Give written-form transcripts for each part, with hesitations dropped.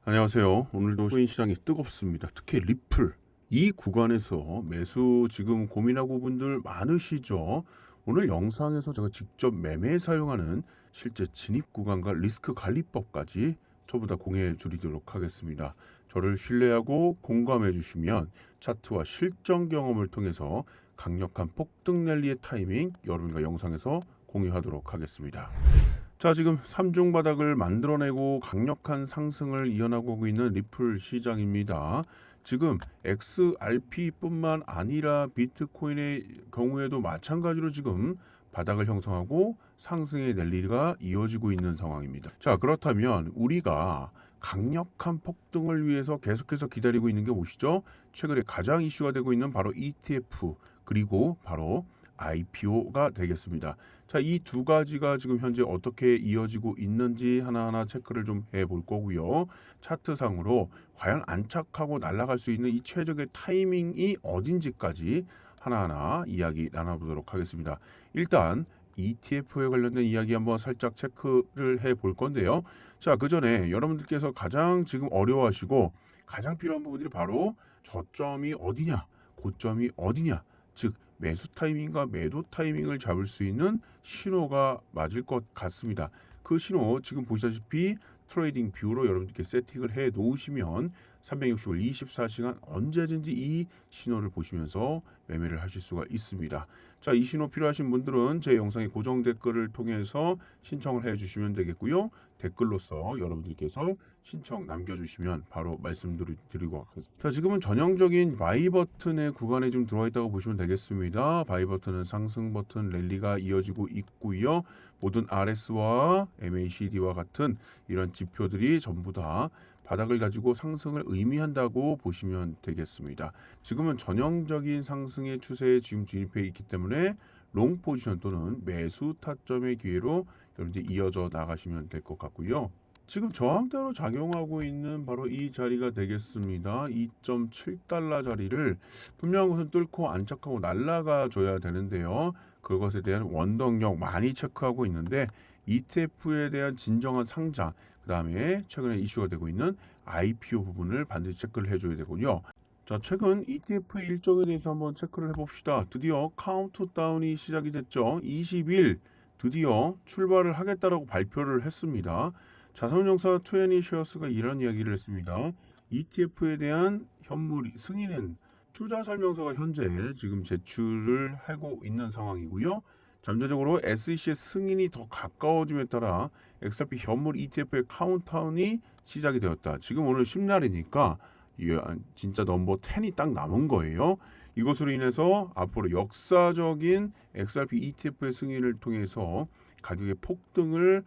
안녕하세요. 오늘도 코인 시장이 뜨겁습니다. 특히 리플 이 구간에서 매수 지금 고민하고 분들 많으시죠? 오늘 영상에서 제가 직접 매매에 사용하는 실제 진입 구간과 리스크 관리법까지 전부 다 공유해 드리도록 하겠습니다. 저를 신뢰하고 공감해 주시면 차트와 실전 경험을 통해서 강력한 폭등 랠리의 타이밍 여러분과 영상에서 공유하도록 하겠습니다. 자, 지금 삼중 바닥을 만들어내고 강력한 상승을 이어나가고 있는 리플 시장입니다. 지금 XRP뿐만 아니라 비트코인의 경우에도 마찬가지로 지금 바닥을 형성하고 상승의 랠리가 이어지고 있는 상황입니다. 자, 그렇다면 우리가 강력한 폭등을 위해서 계속해서 기다리고 있는 게 무엇이죠? 최근에 가장 이슈가 되고 있는 바로 ETF 그리고 바로 IPO가 되겠습니다. 자, 이 두 가지가 지금 현재 어떻게 이어지고 있는지 하나하나 체크를 좀 해볼 거고요. 차트상으로 과연 안착하고 날아갈 수 있는 이 최적의 타이밍이 어딘지까지 하나하나 이야기 나눠보도록 하겠습니다. 일단 ETF에 관련된 이야기 한번 살짝 체크를 해볼 건데요. 자, 그 전에 여러분들께서 가장 지금 어려워하시고 가장 필요한 부분들이 바로 저점이 어디냐, 고점이 어디냐, 즉 매수 타이밍과 매도 타이밍을 잡을 수 있는 신호가 맞을 것 같습니다. 그 신호 지금 보시다시피 트레이딩 뷰로 여러분들께 세팅을 해 놓으시면 365일 24시간 언제든지 이 신호를 보시면서 매매를 하실 수가 있습니다. 자, 이 신호 필요하신 분들은 제 영상의 고정 댓글을 통해서 신청을 해 주시면 되겠고요. 댓글로서 여러분들께서 신청 남겨주시면 바로 말씀드리고 하겠습니다. 자, 지금은 전형적인 바이 버튼의 구간에 좀 들어와 있다고 보시면 되겠습니다. 바이 버튼은 상승 버튼 랠리가 이어지고 있고요. 모든 RS와 MACD와 같은 이런 지표들이 전부 다 바닥을 가지고 상승을 의미한다고 보시면 되겠습니다. 지금은 전형적인 상승의 추세에 지금 진입해 있기 때문에 롱 포지션 또는 매수 타점의 기회로 여러분들 이어져 나가시면 될 것 같고요. 지금 저항대로 작용하고 있는 바로 이 자리가 되겠습니다. 2.7달러 자리를 분명한 것은 뚫고 안착하고 날아가 줘야 되는데요. 그것에 대한 원동력 많이 체크하고 있는데 ETF에 대한 진정한 상장, 그 다음에 최근에 이슈가 되고 있는 IPO 부분을 반드시 체크를 해줘야 되고요. 자, 최근 ETF의 일정에 대해서 한번 체크를 해봅시다. 드디어 카운트다운이 시작이 됐죠. 20일 드디어 출발을 하겠다라고 발표를 했습니다. 자산운용사 20쉐어스가 이런 이야기를 했습니다. ETF에 대한 현물 승인은 투자 설명서가 현재 지금 제출을 하고 있는 상황이고요. 잠재적으로 SEC의 승인이 더 가까워짐에 따라 XRP 현물 ETF의 카운트다운이 시작이 되었다. 지금 오늘 10날이니까 진짜 넘버 10이 딱 남은 거예요. 이것으로 인해서 앞으로 역사적인 XRP ETF의 승인을 통해서 가격의 폭등을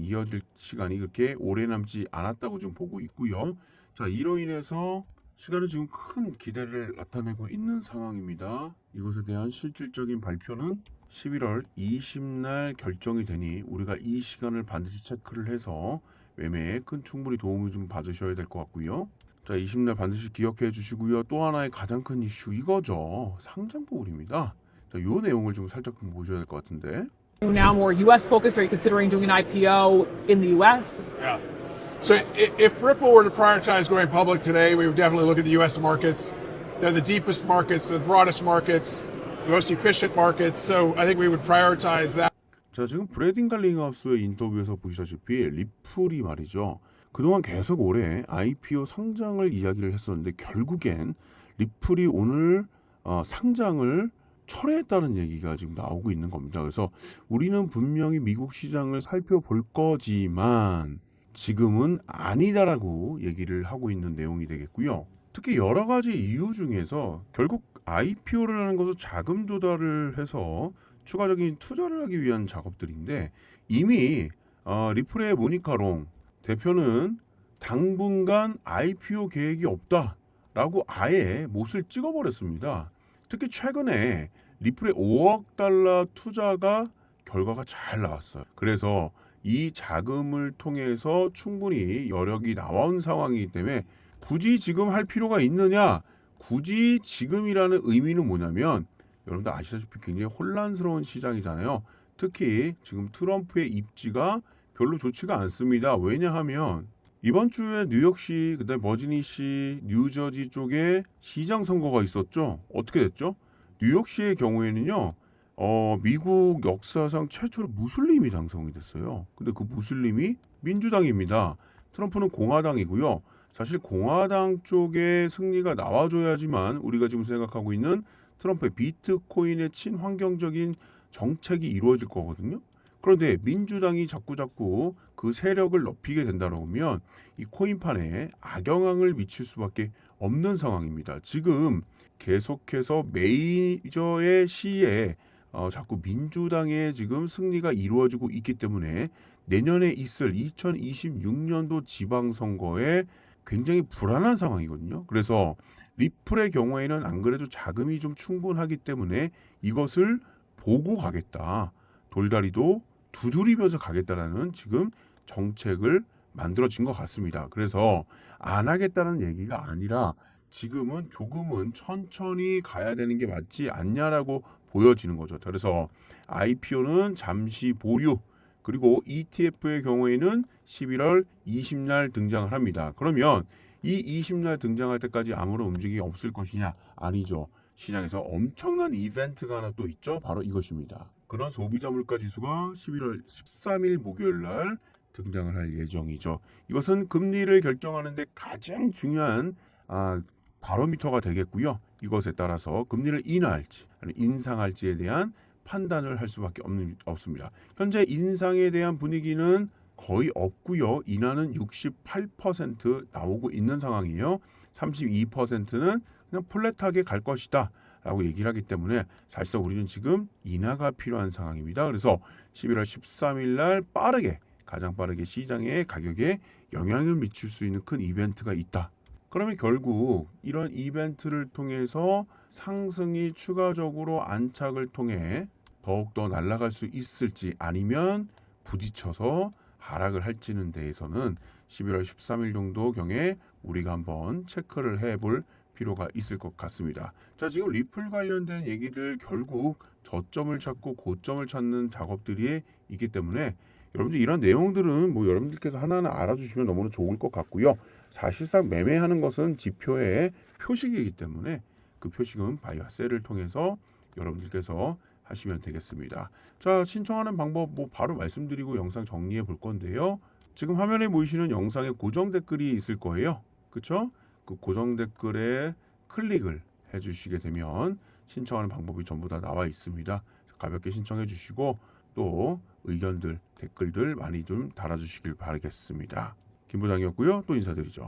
이어질 시간이 그렇게 오래 남지 않았다고 좀 보고 있고요. 자, 이로 인해서 시간은 지금 큰 기대를 나타내고 있는 상황입니다. 이것에 대한 실질적인 발표는 11월 20날 결정이 되니 우리가 이 시간을 반드시 체크를 해서 매매에 큰 충분히 도움을 좀 받으셔야 될 것 같고요. 자, 20날 반드시 기억해 주시고요. 또 하나의 가장 큰 이슈 이거죠. 상장 부분입니다. 자, 요 내용을 좀 살짝 좀 보셔야 될 것 같은데. Now more U.S. focused? Are you considering doing an IPO in the U.S.? Yeah. So if Ripple were to prioritize going public today, we would definitely look at the U.S. markets. They're the deepest markets, the broadest markets, the most efficient markets. So I think we would prioritize that. 자, 지금 브래딘 갈링하우스의 인터뷰에서 보시다시피 리플이 말이죠. 그동안 계속 올해 IPO 상장을 이야기를 했었는데 결국엔 리플이 오늘 상장을 철회했다는 얘기가 지금 나오고 있는 겁니다. 그래서 우리는 분명히 미국 시장을 살펴볼 거지만 지금은 아니다라고 얘기를 하고 있는 내용이 되겠고요. 특히 여러 가지 이유 중에서 결국 IPO를 하는 것은 자금 조달을 해서 추가적인 투자를 하기 위한 작업들인데 이미 리플의 모니카 롱 대표는 당분간 IPO 계획이 없다라고 아예 못을 찍어버렸습니다. 특히 최근에 리플의 5억 달러 투자가 결과가 잘 나왔어요. 그래서 이 자금을 통해서 충분히 여력이 나온 상황이기 때문에 굳이 지금 할 필요가 있느냐? 굳이 지금이라는 의미는 뭐냐면 여러분들 아시다시피 굉장히 혼란스러운 시장이잖아요. 특히 지금 트럼프의 입지가 별로 좋지가 않습니다. 왜냐하면 이번 주에 뉴욕시, 그다음에 버지니시, 뉴저지 쪽에 시장 선거가 있었죠. 어떻게 됐죠? 뉴욕시의 경우에는요. 미국 역사상 최초로 무슬림이 당선이 됐어요. 근데 그 무슬림이 민주당입니다. 트럼프는 공화당이고요. 사실 공화당 쪽의 승리가 나와줘야지만 우리가 지금 생각하고 있는 트럼프의 비트코인의 친환경적인 정책이 이루어질 거거든요. 그런데 민주당이 자꾸 그 세력을 높이게 된다면 이 코인판에 악영향을 미칠 수밖에 없는 상황입니다. 지금 계속해서 메이저의 시에 자꾸 민주당의 지금 승리가 이루어지고 있기 때문에 내년에 있을 2026년도 지방선거에 굉장히 불안한 상황이거든요. 그래서 리플의 경우에는 안 그래도 자금이 좀 충분하기 때문에 이것을 보고 가겠다. 돌다리도 두드리면서 가겠다라는 지금 정책을 만들어진 것 같습니다. 그래서 안 하겠다는 얘기가 아니라 지금은 조금은 천천히 가야 되는 게 맞지 않냐라고 보여지는 거죠. 그래서 IPO는 잠시 보류, 그리고 ETF의 경우에는 11월 20날 등장을 합니다. 그러면 이 20날 등장할 때까지 아무런 움직임이 없을 것이냐? 아니죠. 시장에서 엄청난 이벤트가 하나 또 있죠. 바로 이것입니다. 그런 소비자 물가 지수가 11월 13일 목요일 날 등장을 할 예정이죠. 이것은 금리를 결정하는데 가장 중요한 바로미터가 되겠고요. 이것에 따라서 금리를 인하할지 아니면 인상할지에 대한 판단을 할 수밖에 없습니다. 현재 인상에 대한 분위기는 거의 없고요. 인하는 68% 나오고 있는 상황이에요. 32%는 그냥 플랫하게 갈 것이다 라고 얘기를 하기 때문에 사실상 우리는 지금 인하가 필요한 상황입니다. 그래서 11월 13일 날 가장 빠르게 시장의 가격에 영향을 미칠 수 있는 큰 이벤트가 있다. 그러면 결국 이런 이벤트를 통해서 상승이 추가적으로 안착을 통해 더욱더 날아갈 수 있을지 아니면 부딪혀서 하락을 할지는 대해서는 11월 13일 정도 경에 우리가 한번 체크를 해볼 필요가 있을 것 같습니다. 자, 지금 리플 관련된 얘기들 결국 저점을 찾고 고점을 찾는 작업들이 있기 때문에 여러분들 이런 내용들은 뭐 여러분들께서 하나하나 알아주시면 너무나 좋을 것 같고요. 사실상 매매하는 것은 지표의 표식이기 때문에 그 표식은 바이와 셀을 통해서 여러분들께서 하시면 되겠습니다. 자, 신청하는 방법 바로 말씀드리고 영상 정리해 볼 건데요. 지금 화면에 보이시는 영상에 고정 댓글이 있을 거예요. 그렇죠? 그 고정 댓글에 클릭을 해주시게 되면 신청하는 방법이 전부 다 나와 있습니다. 가볍게 신청해 주시고 또 의견들, 댓글들 많이 좀 달아주시길 바라겠습니다. 김 부장이었고요. 또 인사드리죠.